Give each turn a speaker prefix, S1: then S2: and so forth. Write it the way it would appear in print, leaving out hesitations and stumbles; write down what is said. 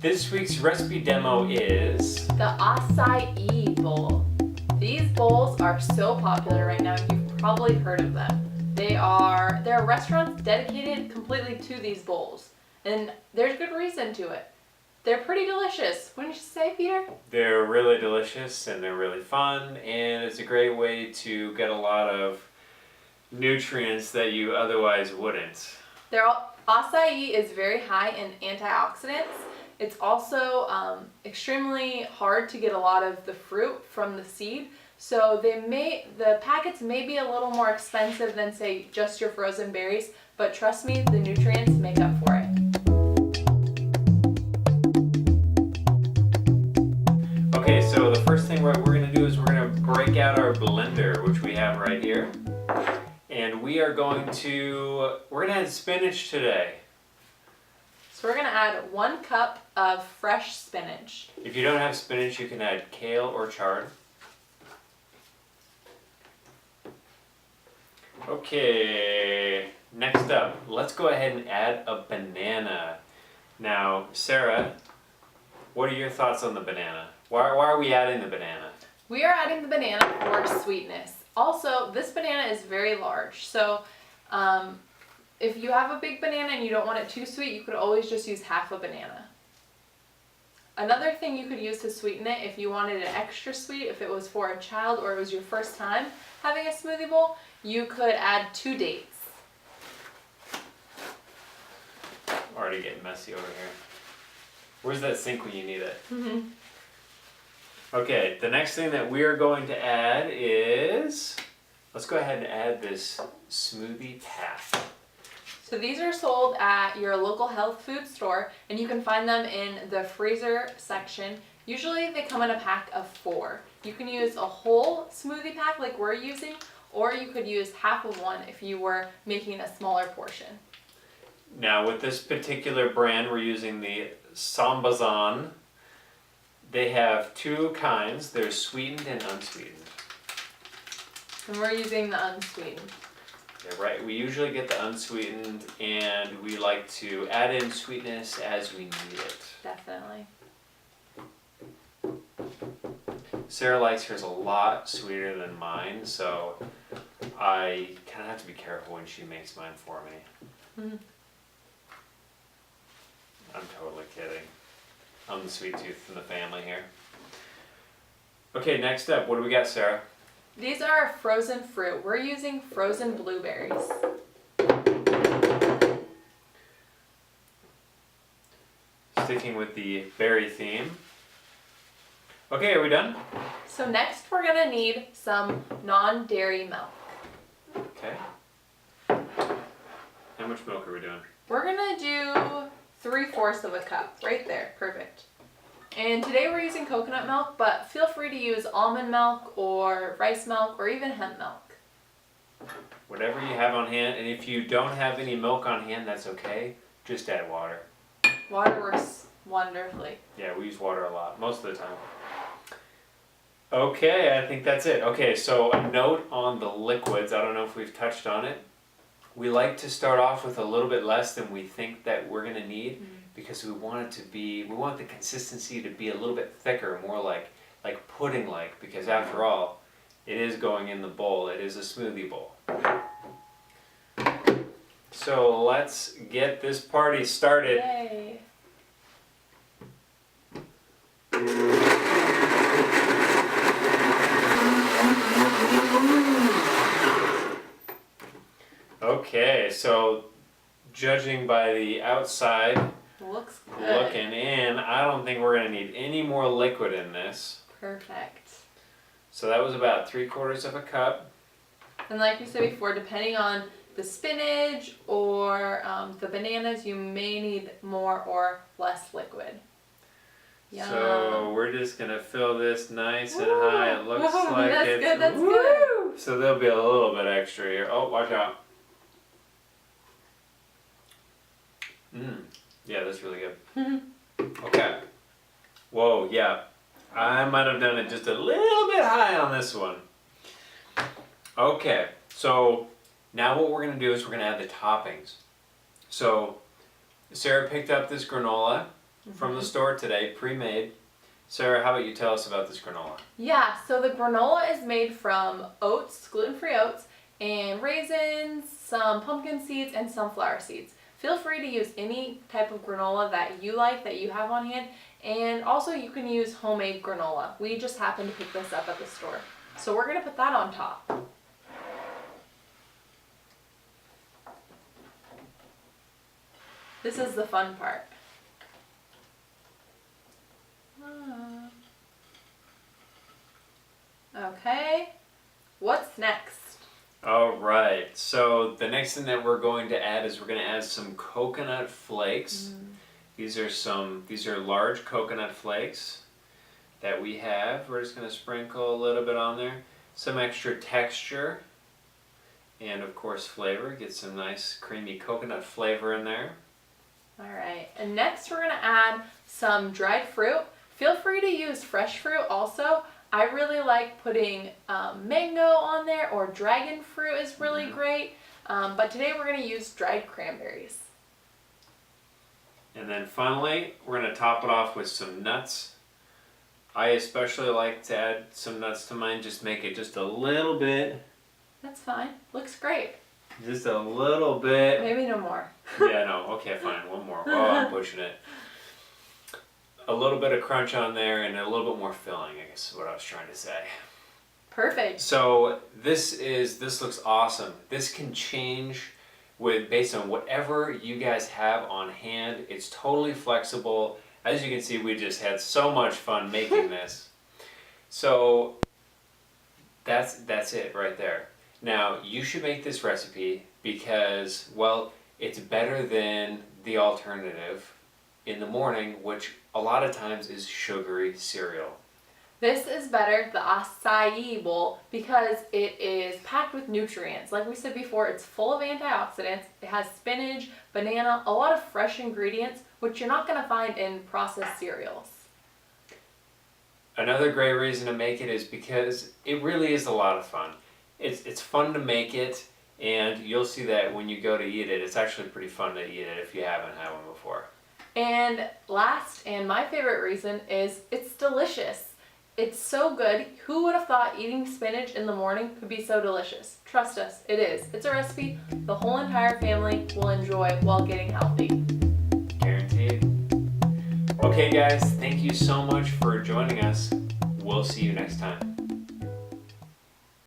S1: This week's recipe demo is
S2: the acai bowl. These bowls are so popular right now, you've probably heard of them. There are restaurants dedicated completely to these bowls, and there's good reason to it. They're pretty delicious, wouldn't you say, Peter?
S1: They're really delicious and they're really fun, and it's a great way to get a lot of nutrients that you otherwise wouldn't.
S2: Acai is very high in antioxidants. It's also extremely hard to get a lot of the fruit from the seed, so the packets may be a little more expensive than, say, just your frozen berries, but trust me, the nutrients make up for it.
S1: Okay, so the first thing we're going to do is we're going to break out our blender, which we have right here. And we're going to add spinach today.
S2: So we're going to add 1 cup of fresh spinach.
S1: If you don't have spinach, you can add kale or chard. Okay, next up, let's go ahead and add a banana. Now, Sarah, what are your thoughts on the banana? Why are we adding the banana?
S2: We are adding the banana for sweetness. Also, this banana is very large, so if you have a big banana and you don't want it too sweet, you could always just use half a banana. Another thing you could use to sweeten it, if you wanted it extra sweet, if it was for a child or it was your first time having a smoothie bowl, you could add 2 dates.
S1: Already getting messy over here. Where's that sink when you need it?
S2: Mm-hmm.
S1: Okay, the next thing that we are going to add is, let's go ahead and add this smoothie pack.
S2: So these are sold at your local health food store, and you can find them in the freezer section. Usually they come in a pack of 4. You can use a whole smoothie pack like we're using, or you could use half of one if you were making a smaller portion.
S1: Now with this particular brand, we're using the Sambals. They have 2 kinds. There's sweetened and unsweetened.
S2: And we're using the unsweetened.
S1: Yeah, right. We usually get the unsweetened, and we like to add in sweetness as we need it.
S2: Definitely.
S1: Sarah likes hers a lot sweeter than mine, so I kind of have to be careful when she makes mine for me.
S2: Mm-hmm.
S1: I'm totally kidding. I'm the sweet tooth in the family here. Okay, next up, what do we got, Sarah?
S2: These are frozen fruit. We're using frozen blueberries.
S1: Sticking with the berry theme. Okay, are we done?
S2: So next we're gonna need some non-dairy milk.
S1: Okay. How much milk are we doing?
S2: We're gonna do 3/4 of a cup, right there, perfect. And today we're using coconut milk, but feel free to use almond milk or rice milk or even hemp milk.
S1: Whatever you have on hand, and if you don't have any milk on hand, that's okay. Just add water.
S2: Water works wonderfully.
S1: Yeah, we use water a lot, most of the time. Okay, I think that's it. Okay, so a note on the liquids. I don't know if we've touched on it. We like to start off with a little bit less than we think that we're going to need, because we want the consistency to be a little bit thicker, more like pudding-like, because after all, it is going in the bowl. It is a smoothie bowl. So let's get this party started.
S2: Yay.
S1: Okay, so judging by the outside
S2: Looks good.
S1: looking in, I don't think we're going to need any more liquid in this.
S2: Perfect.
S1: So that was about 3/4 of a cup.
S2: And like we said before, depending on the spinach or the bananas, you may need more or less liquid. Yum.
S1: So we're just going to fill this nice and
S2: Woo!
S1: high. It looks like
S2: That's
S1: it's...
S2: good, that's
S1: Woo!
S2: good.
S1: So there'll be a little bit extra here. Oh, watch out. Yeah, that's really good. Okay. Whoa, yeah. I might have done it just a little bit high on this one. Okay, so now what we're going to do is we're going to add the toppings. So Sarah picked up this granola, from the store today, pre-made. Sarah, how about you tell us about this granola?
S2: Yeah, so the granola is made from oats, gluten-free oats, and raisins, some pumpkin seeds, and sunflower seeds. Feel free to use any type of granola that you like, that you have on hand, and also you can use homemade granola. We just happened to pick this up at the store. So we're going to put that on top. This is the fun part. Okay, what's next?
S1: All right, so the next thing that we're going to add is we're going to add some coconut flakes. These are large coconut flakes that we have. We're just going to sprinkle a little bit on there. Some extra texture and of course flavor. Get some nice creamy coconut flavor in there.
S2: All right, and next we're gonna add some dried fruit. Feel free to use fresh fruit also. I really like putting mango on there, or dragon fruit is really great. But today we're gonna use dried cranberries.
S1: And then finally, we're gonna top it off with some nuts. I especially like to add some nuts to mine, just make it just a little bit.
S2: That's fine, looks great.
S1: Just a little bit.
S2: Maybe no more.
S1: Yeah, no, okay, fine, one more. Oh, I'm pushing it. A little bit of crunch on there and a little bit more filling, I guess is what I was trying to say.
S2: Perfect.
S1: So this looks awesome. This can change based on whatever you guys have on hand. It's totally flexible. As you can see, we just had so much fun making this. So that's it right there. Now, you should make this recipe because, well, it's better than the alternative in the morning, which a lot of times is sugary cereal.
S2: This is better, the acai bowl, because it is packed with nutrients. Like we said before, it's full of antioxidants. It has spinach, banana, a lot of fresh ingredients, which you're not going to find in processed cereals.
S1: Another great reason to make it is because it really is a lot of fun. It's fun to make it, and you'll see that when you go to eat it. It's actually pretty fun to eat it if you haven't had one before.
S2: And last, and my favorite reason, is it's delicious. It's so good. Who would have thought eating spinach in the morning could be so delicious? Trust us, it is. It's a recipe the whole entire family will enjoy while getting healthy.
S1: Guaranteed. Okay guys, thank you so much for joining us. We'll see you next time.